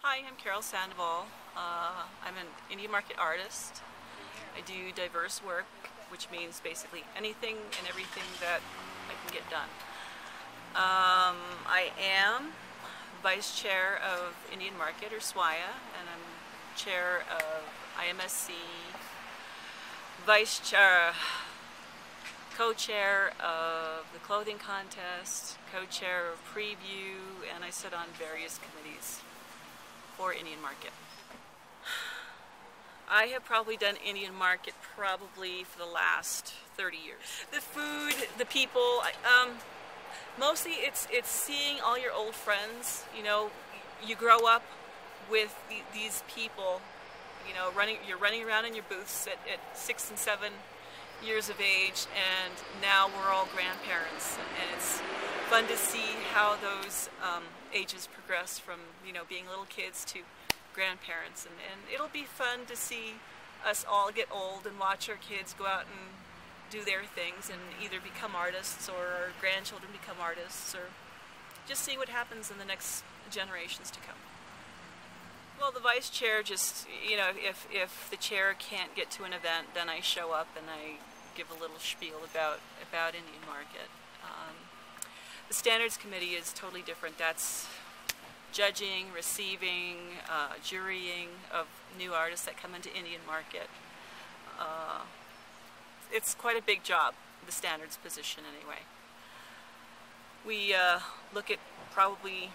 Hi, I'm Carole Sandoval. I'm an Indian market artist. I do diverse work, which means basically anything and everything that I can get done. I am Vice Chair of Indian Market, or SWAIA, and I'm Chair of IMSC, Vice Chair, Co-Chair of the Clothing Contest, Co-Chair of Preview, and I sit on various committees for Indian Market. I have probably done Indian Market probably for the last 30 years. The food, the people, mostly it's seeing all your old friends. You know, you grow up with these people, you know, you're running around in your booths at 6 and 7 years of age, and now we're all grandparents, and it's fun to see how those ages progress from, you know, being little kids to grandparents, and it'll be fun to see us all get old and watch our kids go out and do their things and either become artists or our grandchildren become artists, or just see what happens in the next generations to come. Well, the vice chair just, you know, if the chair can't get to an event, then I show up and I give a little spiel about Indian Market. The standards committee is totally different. That's judging, receiving, jurying of new artists that come into Indian Market. It's quite a big job, the standards position anyway. We look at probably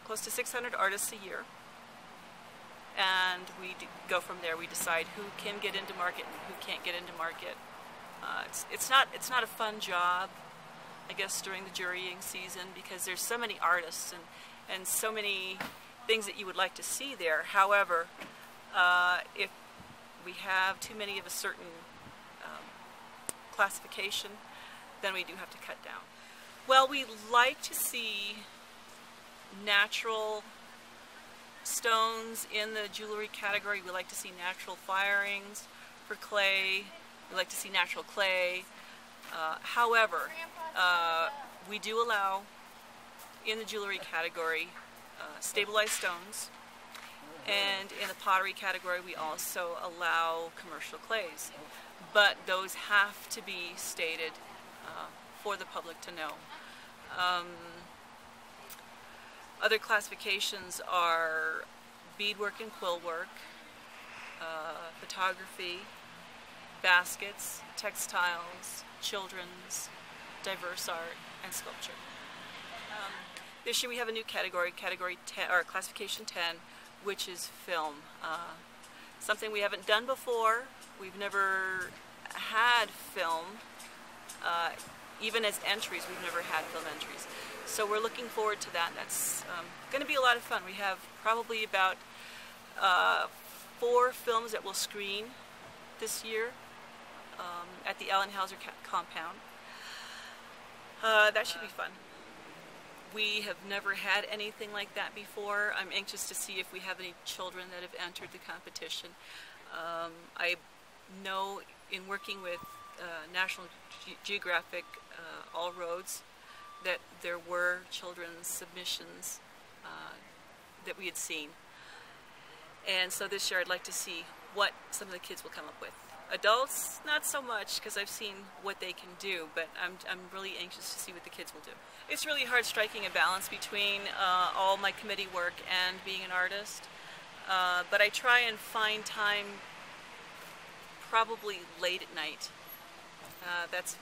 close to 600 artists a year, and we go from there. We decide who can get into market and who can't get into market. It's not a fun job, I guess, during the jurying season, because there's so many artists and so many things that you would like to see there. However, if we have too many of a certain classification, then we do have to cut down. Well, we like to see natural stones in the jewelry category. We like to see natural firings for clay. We like to see natural clay. However, we do allow, in the jewelry category, stabilized stones, and in the pottery category we also allow commercial clays, but those have to be stated for the public to know. Other classifications are beadwork and quill work, photography, baskets, textiles, children's, diverse art, and sculpture. This year we have a new category, Category 10, or Classification 10, which is film. Something we haven't done before. We've never had film, even as entries. We've never had film entries. So we're looking forward to that. That's going to be a lot of fun. We have probably about 4 films that will screen this year at the Allenhauser compound. That should be fun. We have never had anything like that before. I'm anxious to see if we have any children that have entered the competition. I know in working with National Geographic All Roads that there were children's submissions that we had seen. And so this year I'd like to see what some of the kids will come up with. Adults, not so much, because I've seen what they can do, but I'm really anxious to see what the kids will do. It's really hard striking a balance between all my committee work and being an artist, but I try and find time probably late at night. That's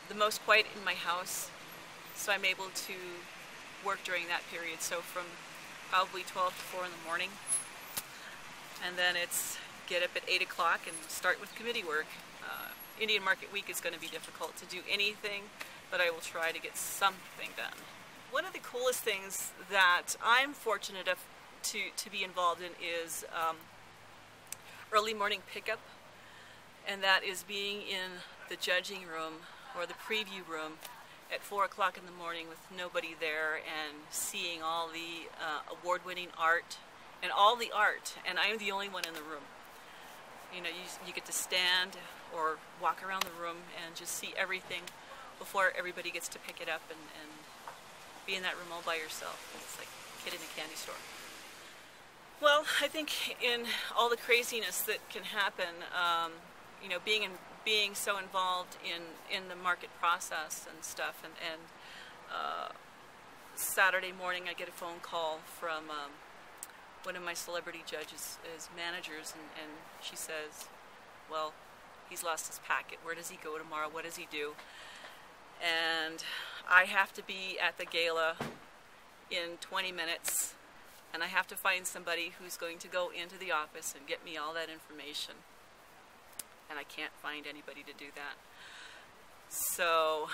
the most quiet in my house, so I'm able to work during that period, so from probably 12 to 4 in the morning, and then it's get up at 8 o'clock and start with committee work. Indian Market Week is going to be difficult to do anything, but I will try to get something done. One of the coolest things that I'm fortunate enough to be involved in is early morning pickup, and that is being in the judging room or the preview room at 4 o'clock in the morning with nobody there, and seeing all the award-winning art and all the art, and I'm the only one in the room. You know, you get to stand or walk around the room and just see everything before everybody gets to pick it up and be in that room all by yourself. It's like a kid in a candy store. Well, I think in all the craziness that can happen, you know, being so involved in the market process and stuff, and Saturday morning I get a phone call from one of my celebrity judges' managers, and she says, well, he's lost his packet. Where does he go tomorrow? What does he do? And I have to be at the gala in 20 minutes, and I have to find somebody who's going to go into the office and get me all that information. And I can't find anybody to do that. So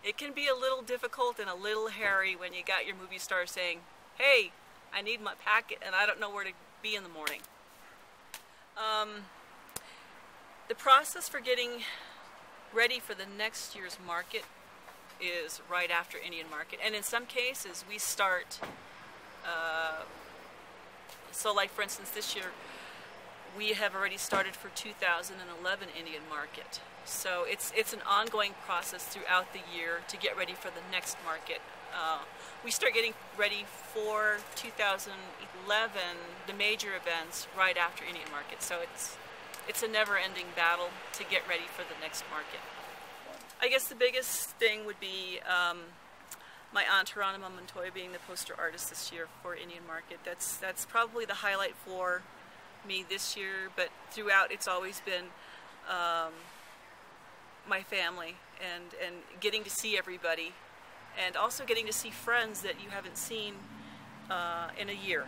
it can be a little difficult and a little hairy when you got your movie star saying, hey, I need my packet and I don't know where to be in the morning. The process for getting ready for the next year's market is right after Indian market, and in some cases we start, so like for instance this year we have already started for 2011 Indian market, so it's an ongoing process throughout the year to get ready for the next market. We start getting ready for 2011, the major events, right after Indian market, so it's a never-ending battle to get ready for the next market. I guess the biggest thing would be my aunt Geronima Montoya being the poster artist this year for Indian market. That's probably the highlight for me this year, but throughout it's always been my family and getting to see everybody, and also getting to see friends that you haven't seen in a year.